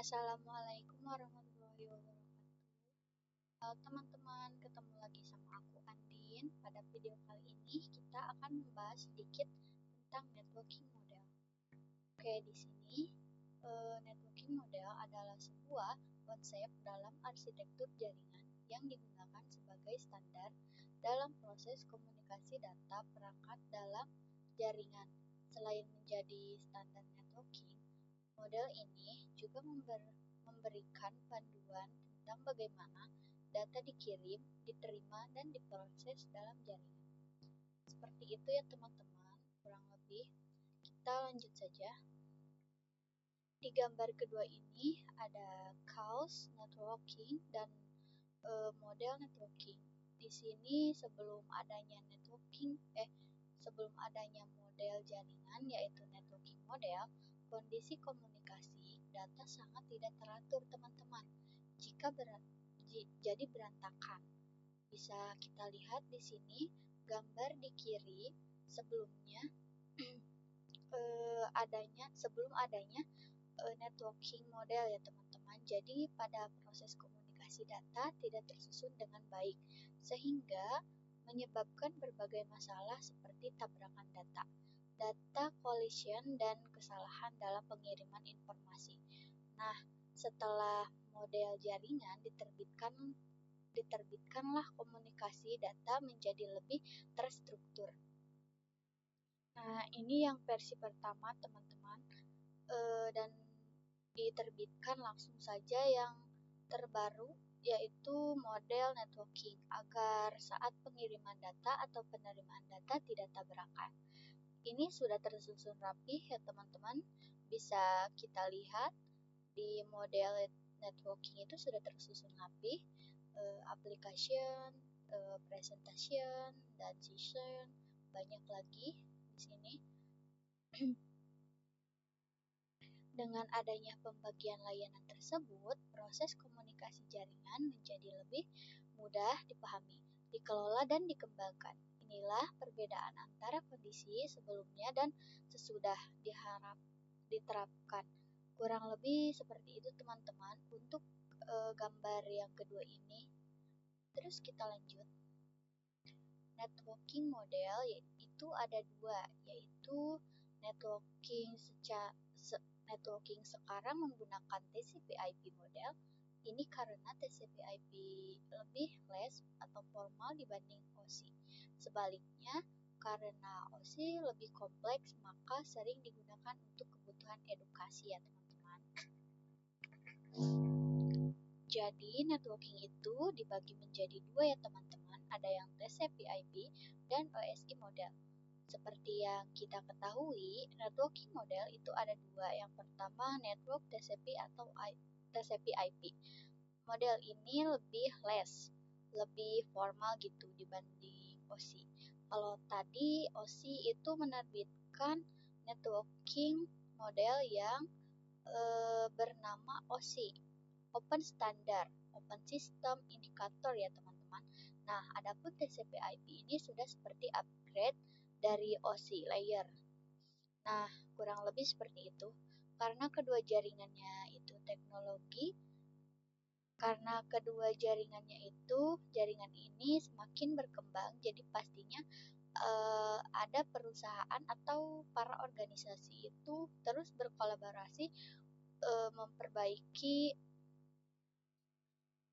Assalamualaikum warahmatullahi wabarakatuh. Halo teman-teman, ketemu lagi sama aku Andin. Pada video kali ini kita akan membahas sedikit tentang networking model. Oke, di sini networking model adalah sebuah konsep dalam arsitektur jaringan yang digunakan sebagai standar dalam proses komunikasi data perangkat dalam jaringan. Selain menjadi standar networking, model ini juga memberikan panduan tentang bagaimana data dikirim, diterima, dan diproses dalam jaringan. Seperti itu ya teman-teman, kurang lebih. Kita lanjut saja. Di gambar kedua ini ada cause networking dan model networking. Di sini sebelum adanya model jaringan yaitu networking model, kondisi komunikasi data sangat tidak teratur teman-teman. Jadi berantakan. Bisa kita lihat di sini gambar di kiri sebelumnya sebelum adanya networking model ya teman-teman. Jadi pada proses komunikasi data tidak tersusun dengan baik sehingga menyebabkan berbagai masalah seperti tabrakan data collision, dan kesalahan dalam pengiriman informasi. Nah, setelah model jaringan diterbitkanlah komunikasi data menjadi lebih terstruktur. Nah, ini yang versi pertama teman-teman, dan diterbitkan langsung saja yang terbaru yaitu model networking agar saat pengiriman data atau penerimaan data tidak tabrakan. Ini sudah tersusun rapi ya teman-teman, bisa kita lihat di model networking itu sudah tersusun rapi, application, presentation, dan session, banyak lagi di sini. Dengan adanya pembagian layanan tersebut, proses komunikasi jaringan menjadi lebih mudah dipahami, dikelola, dan dikembangkan. Inilah perbedaan antara kondisi sebelumnya dan sesudah diterapkan. Kurang lebih seperti itu teman-teman untuk gambar yang kedua ini. Terus kita lanjut. Networking model itu ada dua, yaitu networking sekarang menggunakan TCP/IP model. Ini karena TCP/IP lebih less atau formal dibanding OSI. Sebaliknya, karena OSI lebih kompleks, maka sering digunakan untuk kebutuhan edukasi ya teman-teman. Jadi, networking itu dibagi menjadi dua ya teman-teman. Ada yang TCP/IP dan OSI model. Seperti yang kita ketahui, networking model itu ada dua. Yang pertama, network TCP atau TCP/IP. Model ini lebih less, lebih formal gitu dibanding OSI. Kalau tadi OSI itu menerbitkan networking model yang bernama OSI, Open Standard, Open System Indicator ya teman-teman. Nah, adapun TCP/IP ini sudah seperti upgrade dari OSI layer. Nah, kurang lebih seperti itu. Karena kedua jaringan ini semakin berkembang, jadi pastinya ada perusahaan atau para organisasi itu terus berkolaborasi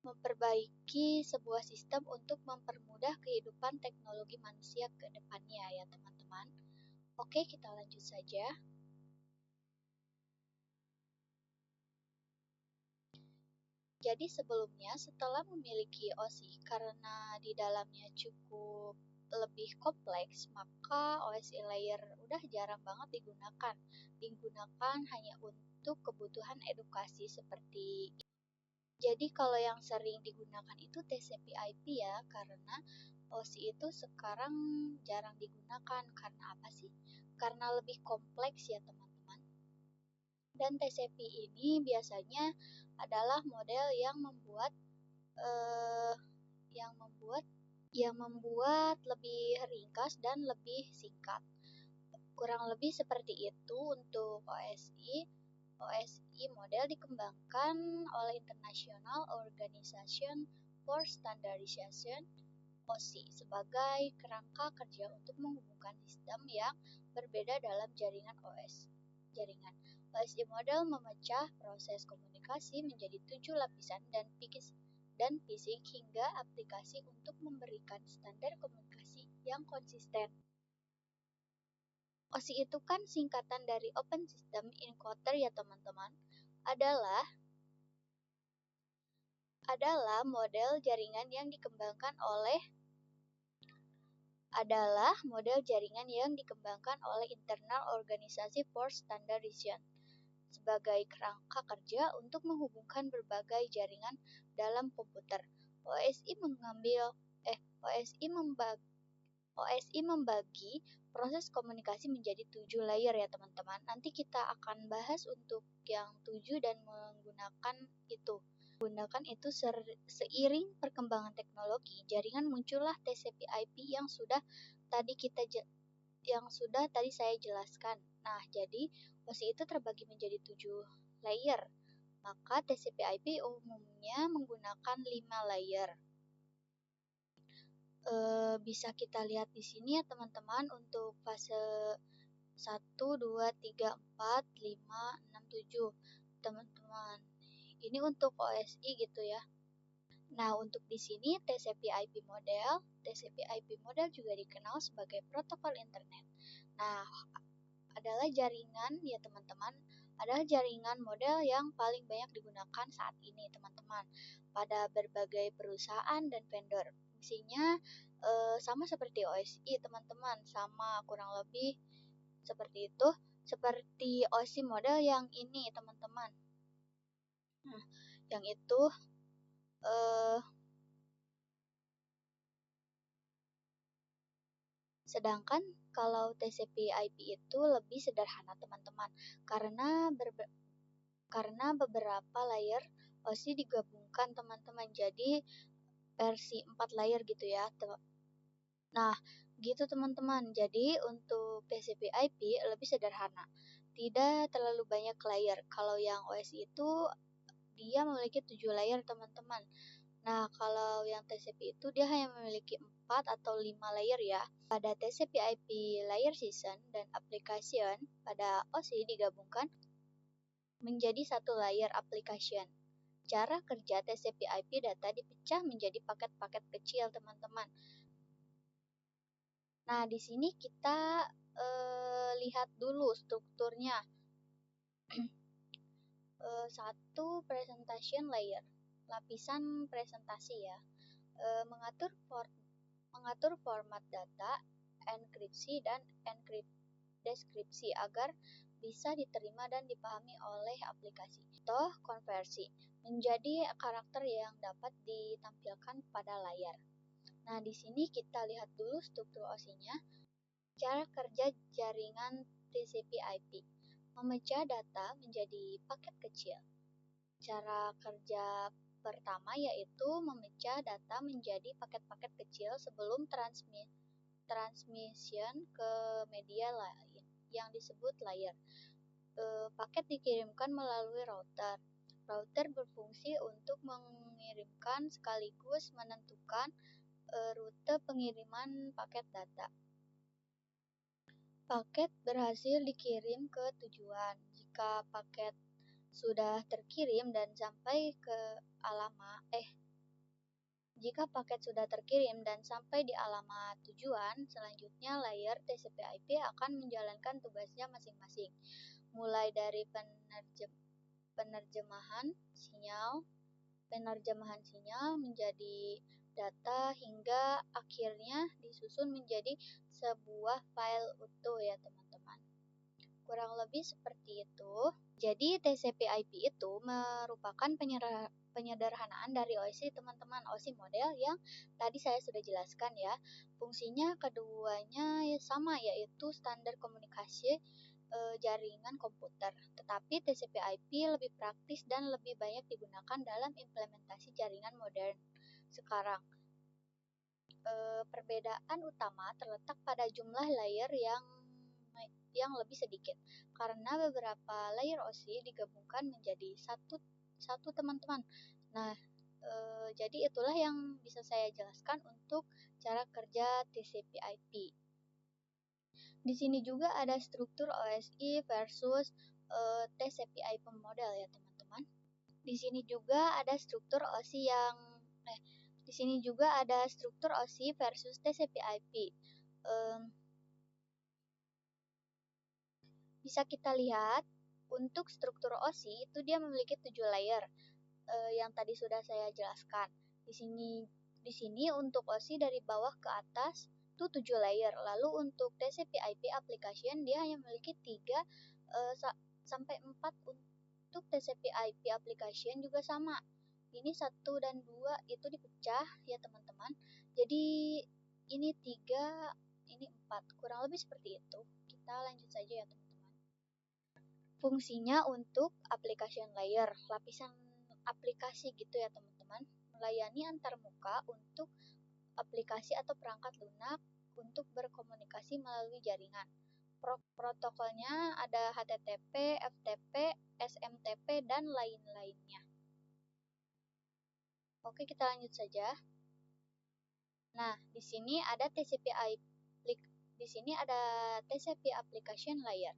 memperbaiki sebuah sistem untuk mempermudah kehidupan teknologi manusia ke depannya ya teman-teman. Oke, kita lanjut saja. Jadi sebelumnya setelah memiliki OSI karena di dalamnya cukup lebih kompleks, maka OSI layer udah jarang banget digunakan. Digunakan hanya untuk kebutuhan edukasi seperti. Jadi kalau yang sering digunakan itu TCP/IP ya, karena OSI itu sekarang jarang digunakan. Karena apa sih? Karena lebih kompleks ya teman-teman. Dan TCP ini biasanya adalah model yang membuat lebih ringkas dan lebih singkat. Kurang lebih seperti itu untuk OSI. OSI model dikembangkan oleh International Organization for Standardization (OSI) sebagai kerangka kerja untuk menghubungkan sistem yang berbeda dalam jaringan jaringan. OSI model memecah proses komunikasi menjadi 7 lapisan dan fisik hingga aplikasi untuk memberikan standar komunikasi yang konsisten. OSI itu kan singkatan dari Open System Encoder ya teman-teman. Adalah model jaringan yang dikembangkan oleh Internal Organization for Standardization sebagai kerangka kerja untuk menghubungkan berbagai jaringan dalam komputer. OSI membagi proses komunikasi menjadi 7 layer ya teman-teman. Nanti kita akan bahas untuk yang 7 dan menggunakan itu seiring perkembangan teknologi jaringan muncullah TCP/IP yang sudah tadi saya jelaskan. Nah, jadi OSI itu terbagi menjadi 7 layer. Maka TCP/IP umumnya menggunakan 5 layer. Bisa kita lihat di sini ya teman-teman untuk fase 1, 2, 3, 4, 5, 6, 7 teman-teman. Ini untuk OSI gitu ya. Nah, untuk di sini TCP/IP model juga dikenal sebagai protokol internet. Nah, adalah jaringan ya teman-teman, adalah jaringan model yang paling banyak digunakan saat ini teman-teman pada berbagai perusahaan dan vendor. Fungsinya sama seperti OSI teman-teman, sama kurang lebih seperti itu, seperti OSI model yang ini teman-teman. Nah, yang itu sedangkan kalau TCP/IP itu lebih sederhana teman-teman, karena beberapa layer OSI digabungkan teman-teman, jadi versi 4 layer gitu ya. Nah, gitu teman-teman. Jadi untuk TCP/IP lebih sederhana, tidak terlalu banyak layer. Kalau yang OSI itu dia memiliki 7 layer teman-teman. Nah, kalau yang TCP itu dia hanya memiliki 4 atau 5 layer ya. Pada TCP/IP layer season dan application, pada OSI digabungkan menjadi satu layer application. Cara kerja TCP/IP data dipecah menjadi paket-paket kecil, teman-teman. Nah, di sini kita lihat dulu strukturnya. Satu, presentation layer, lapisan presentasi ya. Mengatur format data, enkripsi dan deskripsi agar bisa diterima dan dipahami oleh aplikasi. Contoh, konversi menjadi karakter yang dapat ditampilkan pada layar. Nah, di sini kita lihat dulu struktur OSI-nya. Cara kerja jaringan TCP/IP, memecah data menjadi paket kecil. Cara kerja pertama yaitu memecah data menjadi paket-paket kecil sebelum transmission ke media lain yang disebut layer. Paket dikirimkan melalui router. Router berfungsi untuk mengirimkan sekaligus menentukan rute pengiriman paket data. Paket berhasil dikirim ke tujuan. Jika paket sudah terkirim dan sampai di alamat tujuan, selanjutnya layer TCP/IP akan menjalankan tugasnya masing-masing, mulai dari penerjemahan sinyal menjadi data hingga akhirnya disusun menjadi sebuah file utuh ya teman-teman. Kurang lebih seperti itu. Jadi TCP/IP itu merupakan penyederhanaan dari OSI teman-teman, OSI model yang tadi saya sudah jelaskan ya. Fungsinya keduanya sama, yaitu standar komunikasi jaringan komputer. Tetapi TCP/IP lebih praktis dan lebih banyak digunakan dalam implementasi jaringan modern sekarang. Perbedaan utama terletak pada jumlah layer yang lebih sedikit, karena beberapa layer OSI digabungkan menjadi satu teman-teman. Nah, jadi itulah yang bisa saya jelaskan untuk cara kerja TCP/IP. Di sini juga ada struktur OSI versus TCP/IP model ya teman-teman. Di sini juga ada struktur OSI di sini juga ada struktur OSI versus TCP/IP. Bisa kita lihat untuk struktur OSI itu dia memiliki 7 layer yang tadi sudah saya jelaskan. Di sini untuk OSI dari bawah ke atas itu 7 layer. Lalu untuk TCP/IP application dia hanya memiliki 3 sampai 4. Untuk TCP/IP application juga sama. Ini 1 dan 2 itu dipecah ya teman-teman. Jadi ini 3, ini 4. Kurang lebih seperti itu. Kita lanjut saja ya teman-teman. Fungsinya untuk application layer, lapisan aplikasi gitu ya teman-teman. Melayani antarmuka untuk aplikasi atau perangkat lunak untuk berkomunikasi melalui jaringan. Protokolnya ada HTTP, FTP, SMTP, dan lain-lainnya. Oke, kita lanjut saja. Nah, di sini ada TCP application layer.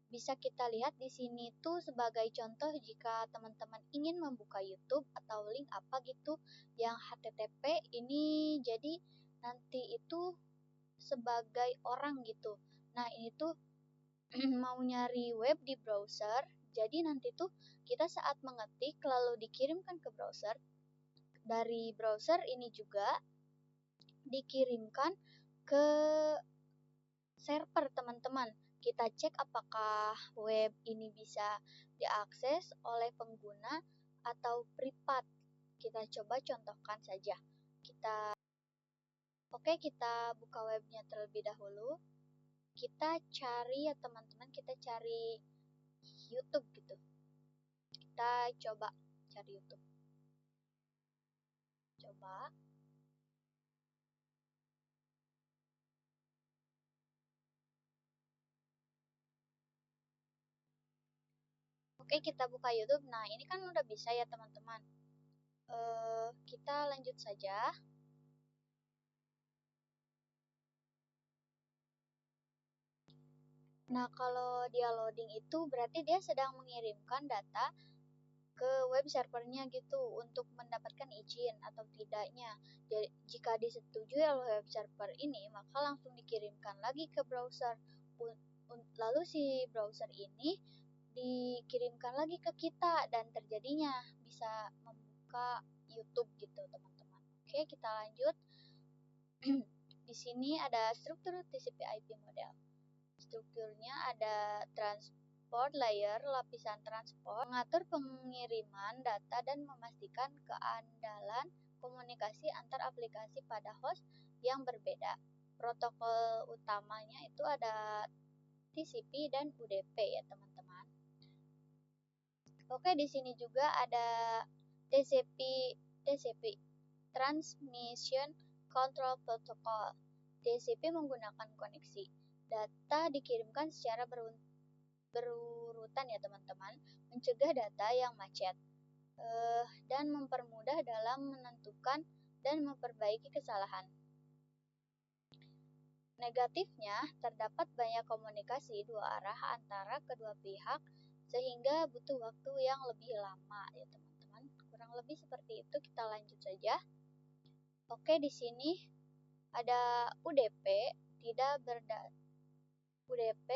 Bisa kita lihat di sini tuh sebagai contoh jika teman-teman ingin membuka YouTube atau link apa gitu yang HTTP ini, jadi nanti itu sebagai orang gitu. Nah, ini tuh mau nyari web di browser, jadi nanti tuh kita saat mengetik lalu dikirimkan ke browser. Dari browser ini juga dikirimkan ke server teman-teman. Kita cek apakah web ini bisa diakses oleh pengguna atau privat. Kita coba contohkan saja. Kita buka webnya terlebih dahulu. Kita cari ya teman-teman, kita cari YouTube gitu. Kita coba cari YouTube. Coba. Oke, kita buka YouTube. Nah, ini kan udah bisa ya teman-teman. Kita lanjut saja. Nah, kalau dia loading itu berarti dia sedang mengirimkan data ke web servernya gitu untuk mendapatkan izin atau tidaknya. Jadi, jika disetujui oleh web server ini, maka langsung dikirimkan lagi ke browser. Lalu si browser ini dikirimkan lagi ke kita dan terjadinya bisa membuka YouTube gitu, teman-teman. Oke, kita lanjut. Di sini ada struktur TCP/IP model. Strukturnya ada transport layer, lapisan transport, mengatur pengiriman data dan memastikan keandalan komunikasi antar aplikasi pada host yang berbeda. Protokol utamanya itu ada TCP dan UDP ya teman-teman. Oke, di sini juga ada TCP, Transmission Control Protocol. TCP menggunakan koneksi. Data dikirimkan secara berurutan ya teman-teman, mencegah data yang macet dan mempermudah dalam menentukan dan memperbaiki kesalahan. Negatifnya, terdapat banyak komunikasi dua arah antara kedua pihak sehingga butuh waktu yang lebih lama ya teman-teman. Kurang lebih seperti itu, kita lanjut saja. Oke, di sini ada UDP, UDP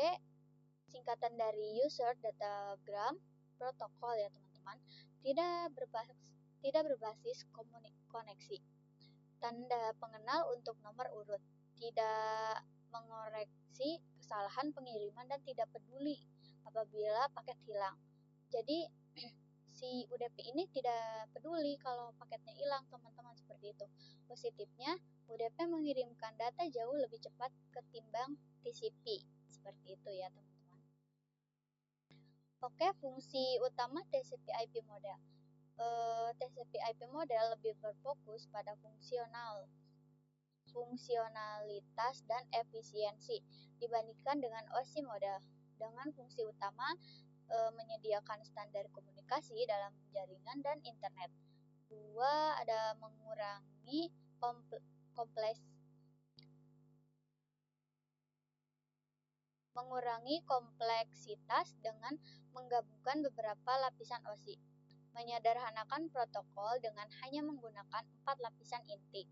singkatan dari User Datagram Protocol ya teman-teman, tidak berbasis koneksi. Tanda pengenal untuk nomor urut, tidak mengoreksi kesalahan pengiriman dan tidak peduli apabila paket hilang. Jadi si UDP ini tidak peduli kalau paketnya hilang teman-teman, seperti itu. Positifnya, UDP mengirimkan data jauh lebih cepat ketimbang TCP. Seperti itu ya teman-teman. Oke, fungsi utama TCP/IP model. TCP/IP model lebih berfokus pada fungsional. fungsionalitas, dan efisiensi dibandingkan dengan OSI model dengan fungsi utama menyediakan standar komunikasi dalam jaringan dan internet. 2. Ada mengurangi kompleksitas dengan menggabungkan beberapa lapisan OSI. Menyederhanakan protokol dengan hanya menggunakan 4 lapisan inti.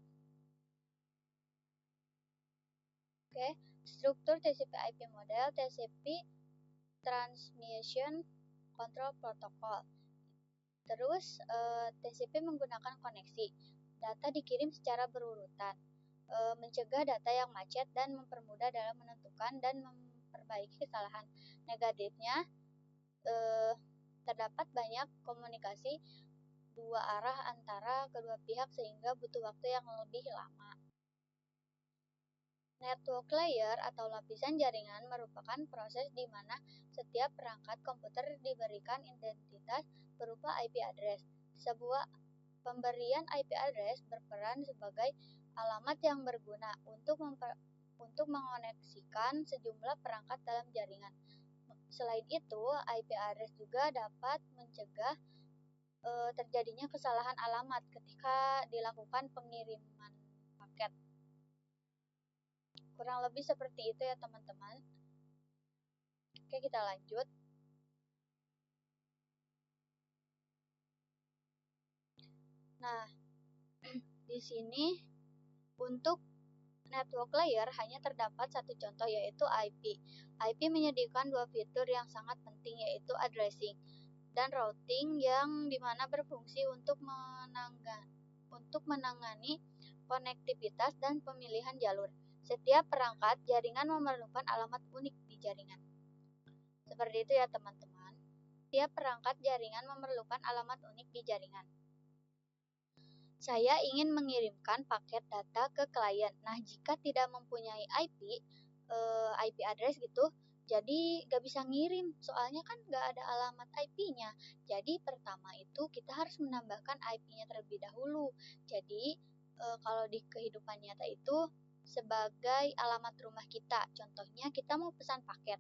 Oke, struktur TCP/IP model, TCP Transmission Control Protocol. Terus TCP menggunakan koneksi. Data dikirim secara berurutan. Mencegah data yang macet dan mempermudah dalam menentukan dan memperbaiki kesalahan. Negatifnya terdapat banyak komunikasi dua arah antara kedua pihak sehingga butuh waktu yang lebih lama. Network layer atau lapisan jaringan merupakan proses di mana setiap perangkat komputer diberikan identitas berupa IP address. Sebuah pemberian IP address berperan sebagai alamat yang berguna untuk mengoneksikan sejumlah perangkat dalam jaringan. Selain itu, IP address juga dapat mencegah terjadinya kesalahan alamat ketika dilakukan pengiriman paket. Kurang lebih seperti itu ya teman-teman. Oke, kita lanjut. Nah, di sini untuk network layer hanya terdapat satu contoh, yaitu IP. IP menyediakan dua fitur yang sangat penting, yaitu addressing dan routing, yang dimana berfungsi untuk menangani konektivitas dan pemilihan jalur. Setiap perangkat jaringan memerlukan alamat unik di jaringan. Seperti itu ya teman-teman. Setiap perangkat jaringan memerlukan alamat unik di jaringan. Saya ingin mengirimkan paket data ke klien. Nah, jika tidak mempunyai IP address gitu, jadi gak bisa ngirim. Soalnya kan gak ada alamat IP-nya. Jadi pertama itu kita harus menambahkan IP-nya terlebih dahulu. Jadi kalau di kehidupan nyata itu sebagai alamat rumah kita. Contohnya kita mau pesan paket.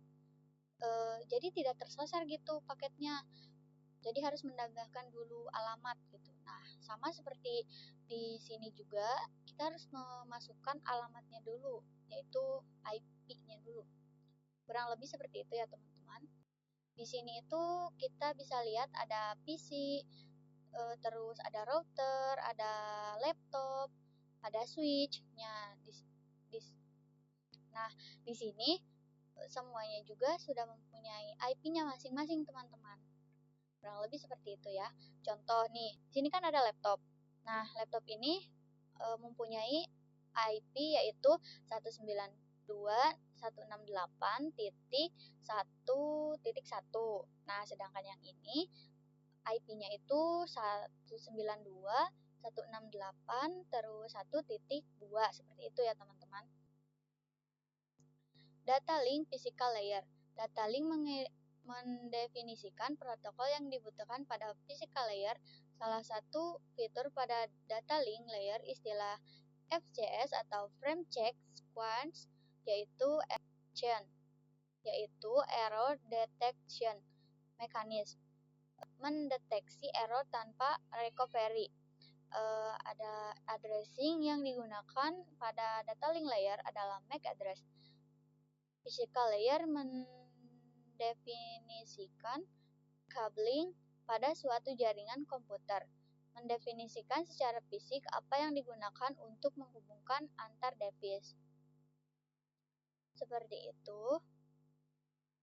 Jadi tidak tersasar gitu paketnya. Jadi harus menambahkan dulu alamat gitu. Nah, sama seperti di sini juga, kita harus memasukkan alamatnya dulu, yaitu IP-nya dulu. Kurang lebih seperti itu ya teman-teman. Di sini itu kita bisa lihat ada PC, terus ada router, ada laptop, ada switch-nya. Nah, di sini semuanya juga sudah mempunyai IP-nya masing-masing teman-teman. Kurang lebih seperti itu ya. Contoh nih, sini kan ada laptop. Nah, laptop ini mempunyai IP yaitu 192.168.1.1. Nah, sedangkan yang ini IP-nya itu 192.168 terus 1.2 seperti itu ya teman-teman. Data link physical layer. Data link mendefinisikan protokol yang dibutuhkan pada physical layer. Salah satu fitur pada data link layer istilah FCS atau Frame Check Sequence yaitu Error Detection Mechanism, mendeteksi error tanpa recovery. Ada addressing yang digunakan pada data link layer adalah MAC address. Physical layer mendefinisikan cabling pada suatu jaringan komputer, mendefinisikan secara fisik apa yang digunakan untuk menghubungkan antar device. Seperti itu.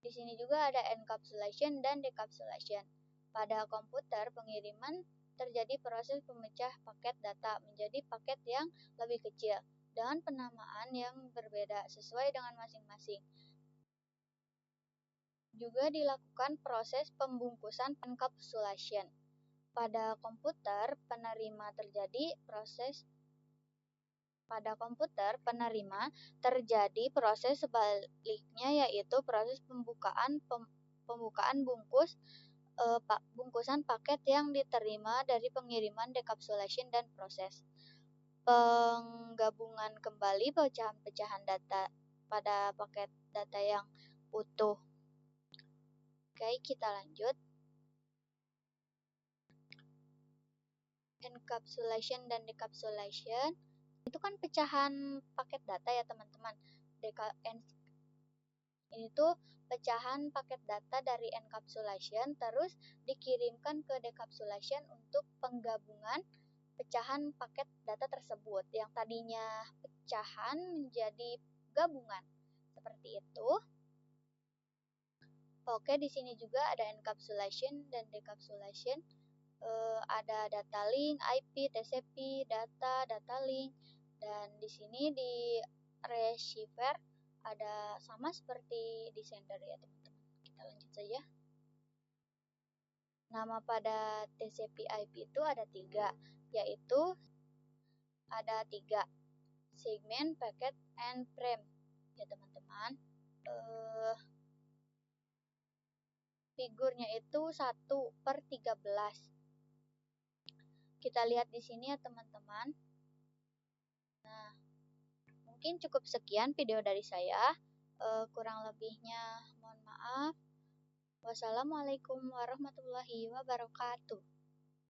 Di sini juga ada encapsulation dan decapsulation. Pada komputer, pengiriman terjadi proses pemecah paket data menjadi paket yang lebih kecil dengan penamaan yang berbeda sesuai dengan masing-masing. Juga dilakukan proses pembungkusan encapsulation. Pada komputer penerima terjadi proses sebaliknya, yaitu proses pembukaan bungkusan paket yang diterima dari pengiriman decapsulation dan proses penggabungan kembali pecahan-pecahan data pada paket data yang utuh. Oke, kita lanjut. Encapsulation dan decapsulation itu kan pecahan paket data ya teman-teman. Ini tuh pecahan paket data dari encapsulation terus dikirimkan ke decapsulation untuk penggabungan pecahan paket data tersebut yang tadinya pecahan menjadi gabungan. Seperti itu. Oke, di sini juga ada encapsulation dan decapsulation. Ada data link, IP, TCP, data link, dan di sini di receiver ada sama seperti di sender ya teman-teman. Kita lanjut saja. Nama pada TCP IP itu ada 3, yaitu ada 3 segment, packet, and frame ya teman-teman. Figurnya itu 1/13. Kita lihat di sini ya teman-teman. Nah, mungkin cukup sekian video dari saya. Kurang lebihnya mohon maaf. Wassalamualaikum warahmatullahi wabarakatuh.